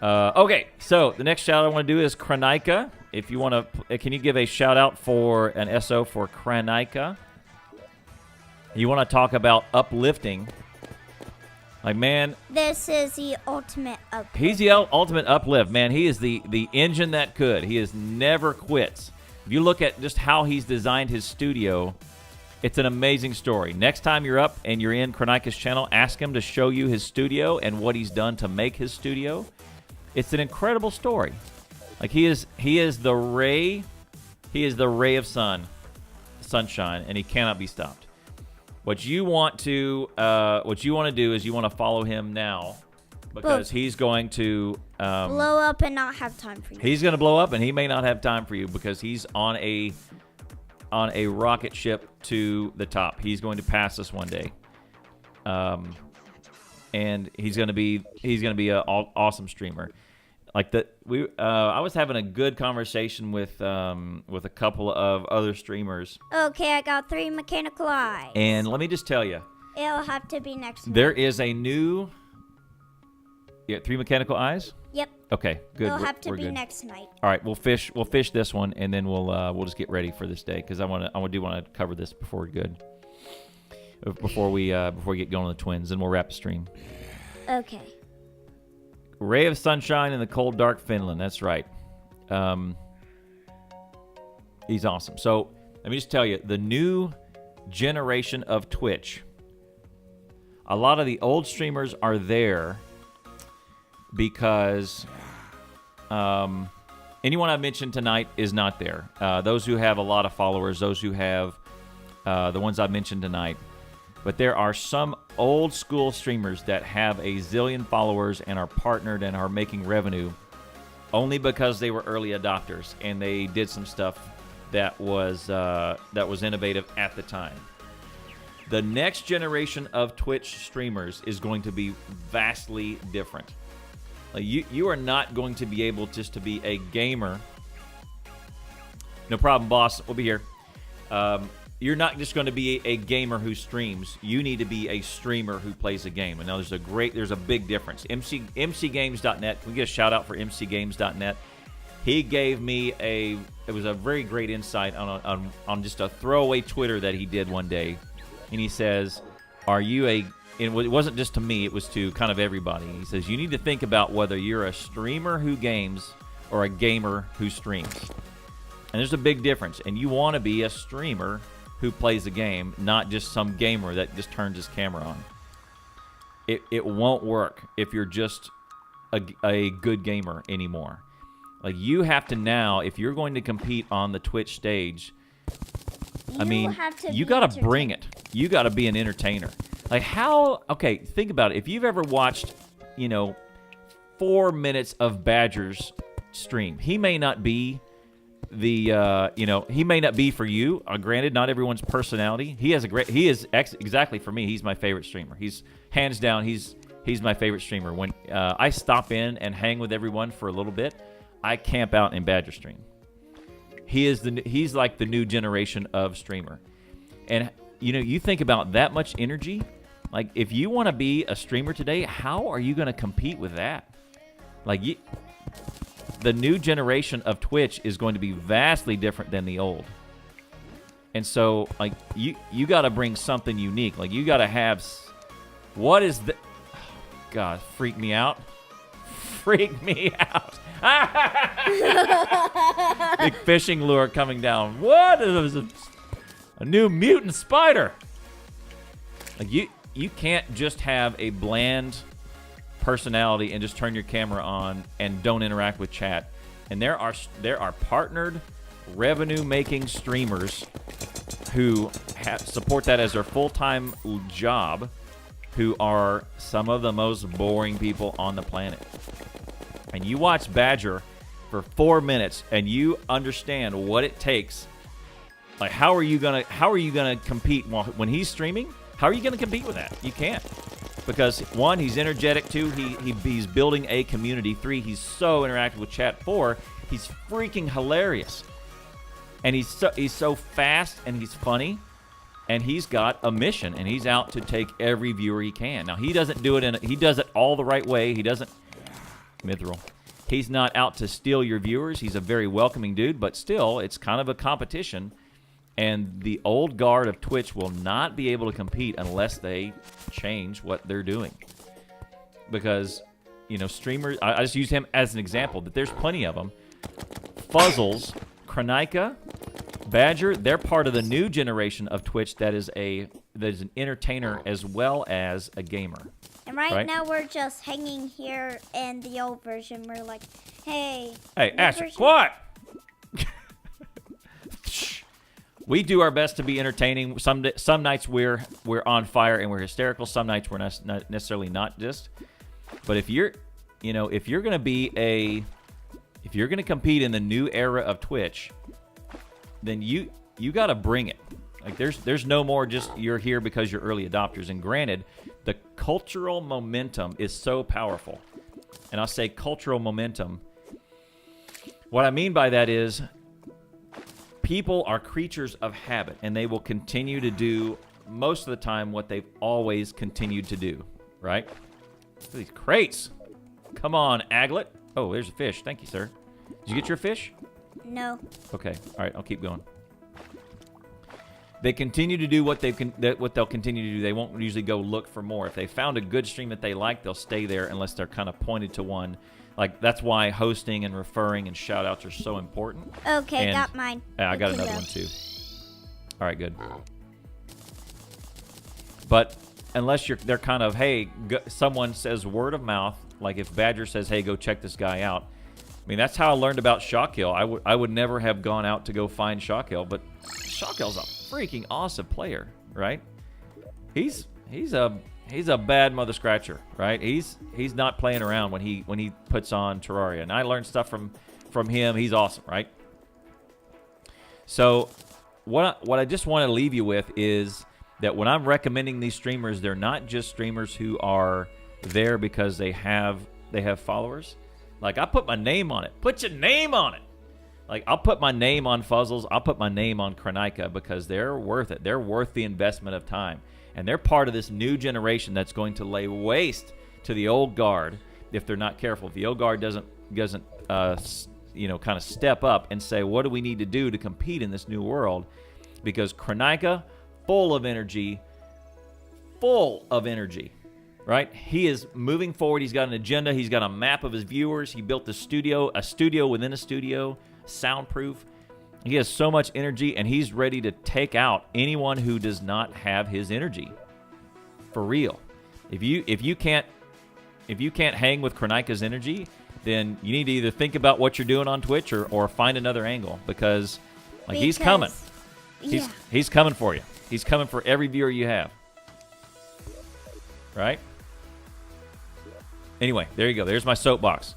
Okay, so the next shout out I want to do is Kranika. If you want to, can you give a shout out for an SO for Kranika? You want to talk about uplifting. Like, man. This is the ultimate uplift. He's the ultimate uplift, man. He is the engine that could. He has never quits. If you look at just how he's designed his studio, it's an amazing story. Next time you're up and you're in Kranika's channel, ask him to show you his studio and what he's done to make his studio. It's an incredible story. Like, he is the ray of sunshine, and he cannot be stopped. What you want to do is you want to follow him now, because he's going to blow up and not have time for you. He's going to blow up, and he may not have time for you because he's on a rocket ship to the top. He's going to pass us one day, and he's going to be an awesome streamer. Like I was having a good conversation with a couple of other streamers. Okay, I got 3 mechanical eyes. And let me just tell you, it'll have to be next. There is a new. Yeah, 3 mechanical eyes. Yep. Okay, good. It'll have to be good. next night. All right, we'll fish this one, and then we'll just get ready for this day, because I want to cover this before we get going on the twins, and we'll wrap the stream. Okay. Ray of sunshine in the cold, dark Finland. That's right. He's awesome. So let me just tell you, the new generation of Twitch, a lot of the old streamers are there because anyone I mentioned tonight is not there. Those who have a lot of followers, those who have the ones I mentioned tonight. But there are some old school streamers that have a zillion followers and are partnered and are making revenue only because they were early adopters and they did some stuff that was innovative at the time. The next generation of Twitch streamers is going to be vastly different. Like, you are not going to be able just to be a gamer. No problem, boss. We'll be here. You're not just going to be a gamer who streams. You need to be a streamer who plays a game. And now there's a big difference. MCGames.net. Can we get a shout out for MCGames.net? He gave me it was a very great insight on just a throwaway Twitter that he did one day. And he says, it wasn't just to me, it was to kind of everybody. He says, you need to think about whether you're a streamer who games or a gamer who streams. And there's a big difference. And you want to be a streamer who plays a game, not just some gamer that just turns his camera on. It won't work if you're just a good gamer anymore. Like, you have to now, if you're going to compete on the Twitch stage, you got to bring it. You got to be an entertainer. Like, okay, think about it. If you've ever watched, 4 minutes of Badger's stream, he may not be he may not be for you. Granted, not everyone's personality. He is exactly for me. He's my favorite streamer. He's hands down. He's my favorite streamer. When I stop in and hang with everyone for a little bit, I camp out in Badger stream. He's like the new generation of streamer. And you think about that much energy. Like, if you want to be a streamer today, how are you going to compete with that? Like, the new generation of Twitch is going to be vastly different than the old. And so, like, you got to bring something unique. Like, you got to have, what is the, oh, God, freak me out. Freak me out. Big fishing lure coming down. What? It was a new mutant spider. Like, you can't just have a bland personality and just turn your camera on and don't interact with chat. And there are partnered revenue-making streamers who support that as their full-time job, who are some of the most boring people on the planet. And you watch Badger for 4 minutes and you understand what it takes. Like, how are you gonna compete when he's streaming? How are you gonna compete with that? You can't. Because 1, he's energetic. 2, he's building a community. 3, he's so interactive with chat. 4, he's freaking hilarious. And he's so fast and he's funny. And he's got a mission, and he's out to take every viewer he can. Now, he doesn't do it he does it all the right way. He doesn't, Mithril. He's not out to steal your viewers. He's a very welcoming dude, but still, it's kind of a competition. And the old guard of Twitch will not be able to compete unless they change what they're doing. Because, you know, streamers, I just use him as an example, but there's plenty of them. Fuzzles, Kronika, Badger, they're part of the new generation of Twitch that is an entertainer as well as a gamer. And right now we're just hanging here in the old version. We're like, hey. Hey, Asher, quiet! We do our best to be entertaining. Some nights we're on fire and we're hysterical. Some nights we're not necessarily not just. But if you're going to compete in the new era of Twitch, then you got to bring it. Like there's no more just you're here because you're early adopters. And granted, the cultural momentum is so powerful. And I'll say cultural momentum. What I mean by that is people are creatures of habit, and they will continue to do most of the time what they've always continued to do, right? Look at these crates. Come on, Aglet. Oh, there's a fish. Thank you, sir. Did you get your fish? No. Okay. All right, I'll keep going. They continue to do what they'll continue to do. They won't usually go look for more. If they found a good stream that they like, they'll stay there unless they're kind of pointed to one. Like, that's why hosting and referring and shout-outs are so important. Okay, got mine. Yeah, I got another one, too. All right, good. But unless they're kind of, hey, someone says word of mouth, like if Badger says, hey, go check this guy out. I mean, that's how I learned about Shockhill. I would never have gone out to go find Shockhill, but Shockhill's a freaking awesome player, right? He's a bad mother scratcher, right? He's not playing around when he puts on Terraria, and I learned stuff from him. He's awesome, right? So what I just want to leave you with is that when I'm recommending these streamers, they're not just streamers who are there because they have followers. Like, I put my name on it. Put your name on it. Like, I'll put my name on Fuzzles. I'll put my name on Kronika because they're worth it. They're worth the investment of time. And they're part of this new generation that's going to lay waste to the old guard if they're not careful. If the old guard doesn't kind of step up and say, what do we need to do to compete in this new world? Because Kronika, full of energy, right? He is moving forward. He's got an agenda. He's got a map of his viewers. He built a studio within a studio, soundproof. He has so much energy, and he's ready to take out anyone who does not have his energy. For real. If you can't hang with Kronika's energy, then you need to either think about what you're doing on Twitch or find another angle because he's coming. Yeah. He's coming for you. He's coming for every viewer you have. Right? Anyway, there you go. There's my soapbox.